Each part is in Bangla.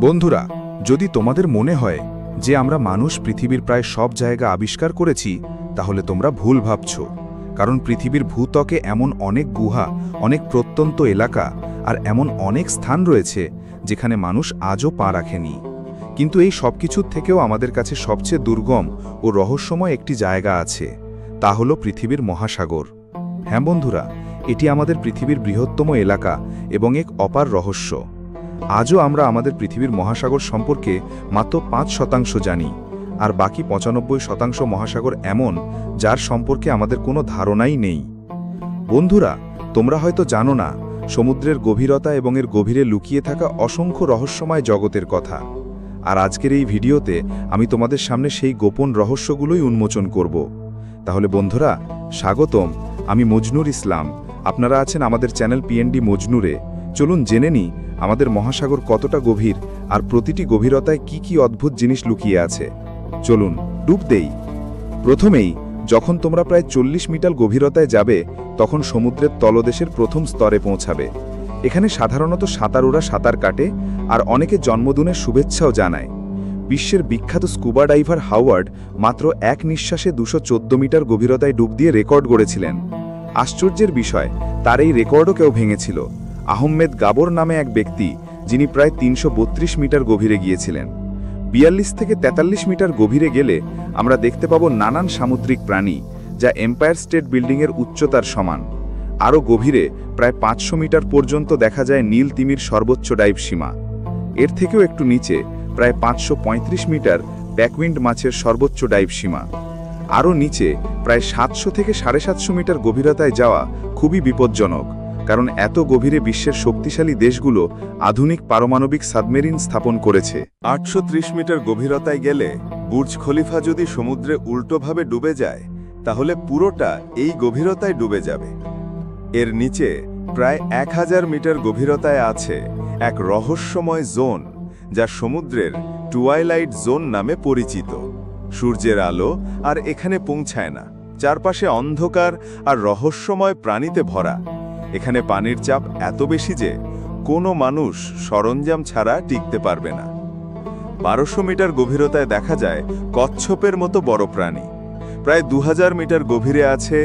বন্ধুরা, যদি তোমাদের মনে হয় যে আমরা মানুষ পৃথিবীর প্রায় সব জায়গা আবিষ্কার করেছি, তাহলে তোমরা ভুল ভাবছ। কারণ পৃথিবীর ভূত্বকে এমন অনেক গুহা, অনেক প্রত্যন্ত এলাকা আর এমন অনেক স্থান রয়েছে যেখানে মানুষ আজও পা রাখেনি। কিন্তু এই সব কিছুর থেকেও আমাদের কাছে সবচেয়ে দুর্গম ও রহস্যময় একটি জায়গা আছে, তা হলো পৃথিবীর মহাসাগর। হ্যাঁ বন্ধুরা, এটি আমাদের পৃথিবীর বৃহত্তম এলাকা এবং এক অপার রহস্য। আজও আমরা আমাদের পৃথিবীর মহাসাগর সম্পর্কে মাত্র ৫% জানি, আর বাকি ৯৫% মহাসাগর এমন যার সম্পর্কে আমাদের কোনো ধারণাই নেই। বন্ধুরা, তোমরা হয়তো জানো না সমুদ্রের গভীরতা এবং এর গভীরে লুকিয়ে থাকা অসংখ্য রহস্যময় জগতের কথা। আর আজকের এই ভিডিওতে আমি তোমাদের সামনে সেই গোপন রহস্যগুলোই উন্মোচন করব। তাহলে বন্ধুরা, স্বাগতম। আমি মজনুর ইসলাম। আপনারা আছেন আমাদের চ্যানেল পিএনডি মজনুরে। চলুন জেনে নিই আমাদের মহাসাগর কতটা গভীর আর প্রতিটি গভীরতায় কি কি অদ্ভুত জিনিস লুকিয়ে আছে। চলুন ডুব দেই। প্রথমেই, যখন তোমরা প্রায় ৪০ মিটার গভীরতায় যাবে, তখন সমুদ্রের তলদেশের প্রথম স্তরে পৌঁছাবে। এখানে সাধারণত সাঁতারুরা সাঁতার কাটে আর অনেকে জন্মদিনের শুভেচ্ছাও জানায়। বিশ্বের বিখ্যাত স্কুবা ডাইভার হাওয়ার্ড মাত্র এক নিঃশ্বাসে ২১৪ মিটার গভীরতায় ডুব দিয়ে রেকর্ড গড়েছিলেন। আশ্চর্যের বিষয়, তার এই রেকর্ডও কেউ ভেঙেছিল। আহমেদ গাবর নামে এক ব্যক্তি, যিনি প্রায় ৩৩২ মিটার গভীরে গিয়েছিলেন। ৪২ থেকে ৪৩ মিটার গভীরে গেলে আমরা দেখতে পাবো নানান সামুদ্রিক প্রাণী, যা এম্পায়ার স্টেট বিল্ডিংয়ের উচ্চতার সমান। আরও গভীরে প্রায় ৫০০ মিটার পর্যন্ত দেখা যায় নীল তিমির সর্বোচ্চ ডাইভ সীমা। এর থেকেও একটু নিচে প্রায় ৫৩৫ মিটার ব্যাকউইন্ড মাছের সর্বোচ্চ ডাইভ সীমা। আরও নিচে প্রায় ৭০০ থেকে ৭৫০ মিটার গভীরতায় যাওয়া খুবই বিপজ্জনক, কারণ এত গভীরে বিশ্বের শক্তিশালী দেশগুলো আধুনিক পারমাণবিক সাবমেরিন স্থাপন করেছে। ৮৩০ মিটার গভীরতায় গেলে বুর্জ খলিফা যদি সমুদ্রে উল্টোভাবে ডুবে যায়, তাহলে পুরোটা এই গভীরতায় ডুবে যাবে। এর নিচে প্রায় ১০০০ মিটার গভীরতায় আছে এক রহস্যময় জোন, যা সমুদ্রের টুয়াইলাইট জোন নামে পরিচিত। সূর্যের আলো আর এখানে পৌঁছায় না, চারপাশে অন্ধকার আর রহস্যময় প্রাণীতে ভরা। এখানে পানির চাপ এত বেশি যে কোনো মানুষ সরঞ্জাম ছাড়া টিকতে পারবে না। ১২০০ মিটার গভীরতায় দেখা যায় কচ্ছপের মতো বড় প্রাণী। প্রায় ২০০০ মিটার গভীরে আছে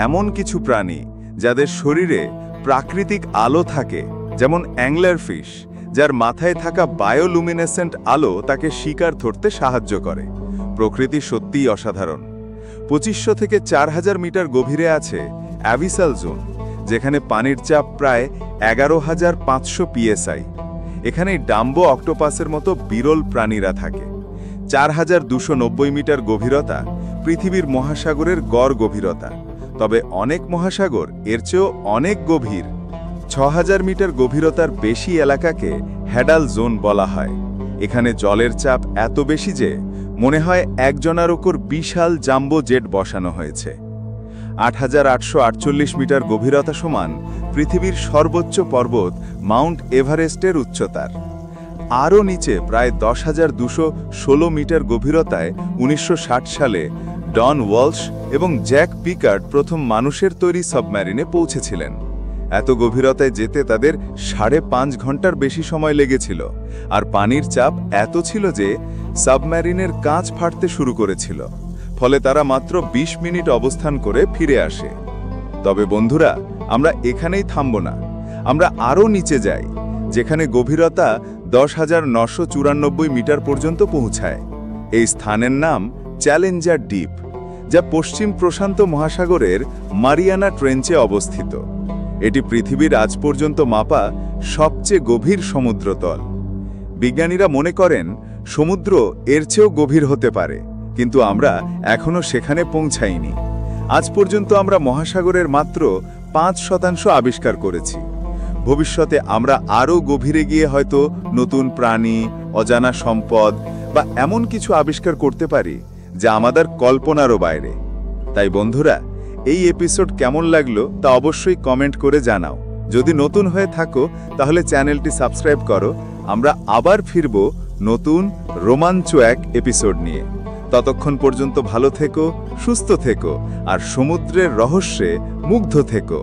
এমন কিছু প্রাণী যাদের শরীরে প্রাকৃতিক আলো থাকে, যেমন অ্যাংলার ফিশ, যার মাথায় থাকা বায়োলুমিনেসেন্ট আলো তাকে শিকার ধরতে সাহায্য করে। প্রকৃতি সত্যিই অসাধারণ। ২৫০০ থেকে ৪০০০ মিটার গভীরে আছে অ্যাবিসাল জোন, যেখানে পানির চাপ প্রায় ১১৫০০ PSI। এখানেই ডাম্বো অক্টোপাসের মতো বিরল প্রাণীরা থাকে। ৪২৯০ মিটার গভীরতা পৃথিবীর মহাসাগরের গড় গভীরতা, তবে অনেক মহাসাগর এর চেয়েও অনেক গভীর। ৬০০০ মিটার গভীরতার বেশি এলাকাকে হ্যাডাল জোন বলা হয়। এখানে জলের চাপ এত বেশি যে মনে হয় একজনের ওপর বিশাল জাম্বো জেট বসানো হয়েছে। ৮৮৪৮ মিটার গভীরতা সমান পৃথিবীর সর্বোচ্চ পর্বত মাউন্ট এভারেস্টের উচ্চতার। আরও নিচে প্রায় ১০২১৬ মিটার গভীরতায় ১৯৬০ সালে ডন ওয়ালশ এবং জ্যাক পিকার্ড প্রথম মানুষের তৈরি সাবমেরিনে পৌঁছেছিলেন। এত গভীরতায় যেতে তাদের ৫.৫ ঘন্টার বেশি সময় লেগেছিল, আর পানির চাপ এত ছিল যে সাবমেরিনের কাঁচ ফাটতে শুরু করেছিল। ফলে তারা মাত্র ২০ মিনিট অবস্থান করে ফিরে আসে। তবে বন্ধুরা, আমরা এখানেই থামব না। আমরা আরও নিচে যাই, যেখানে গভীরতা ১০৯৯৪ মিটার পর্যন্ত পৌঁছায়। এই স্থানের নাম চ্যালেঞ্জার ডিপ, যা পশ্চিম প্রশান্ত মহাসাগরের মারিয়ানা ট্রেঞ্চে অবস্থিত। এটি পৃথিবীর আজ পর্যন্ত মাপা সবচেয়ে গভীর সমুদ্রতল। বিজ্ঞানীরা মনে করেন সমুদ্র এর চেয়েও গভীর হতে পারে, কিন্তু আমরা এখনো সেখানে পৌঁছাইনি। আজ পর্যন্ত আমরা মহাসাগরের মাত্র ৫% আবিষ্কার করেছি। ভবিষ্যতে আমরা আরও গভীরে গিয়ে হয়তো নতুন প্রাণী, অজানা সম্পদ বা এমন কিছু আবিষ্কার করতে পারি যা আমাদের কল্পনারও বাইরে। তাই বন্ধুরা, এই এপিসোড কেমন লাগলো তা অবশ্যই কমেন্ট করে জানাও। যদি নতুন হয়ে থাকো তাহলে চ্যানেলটি সাবস্ক্রাইব করো। আমরা আবার ফিরব নতুন রোমাঞ্চ এক এপিসোড নিয়ে। ততক্ষণ পর্যন্ত ভালো থেকো, সুস্থ থেকো আর সমুদ্রের রহস্যে মুগ্ধ থেকো।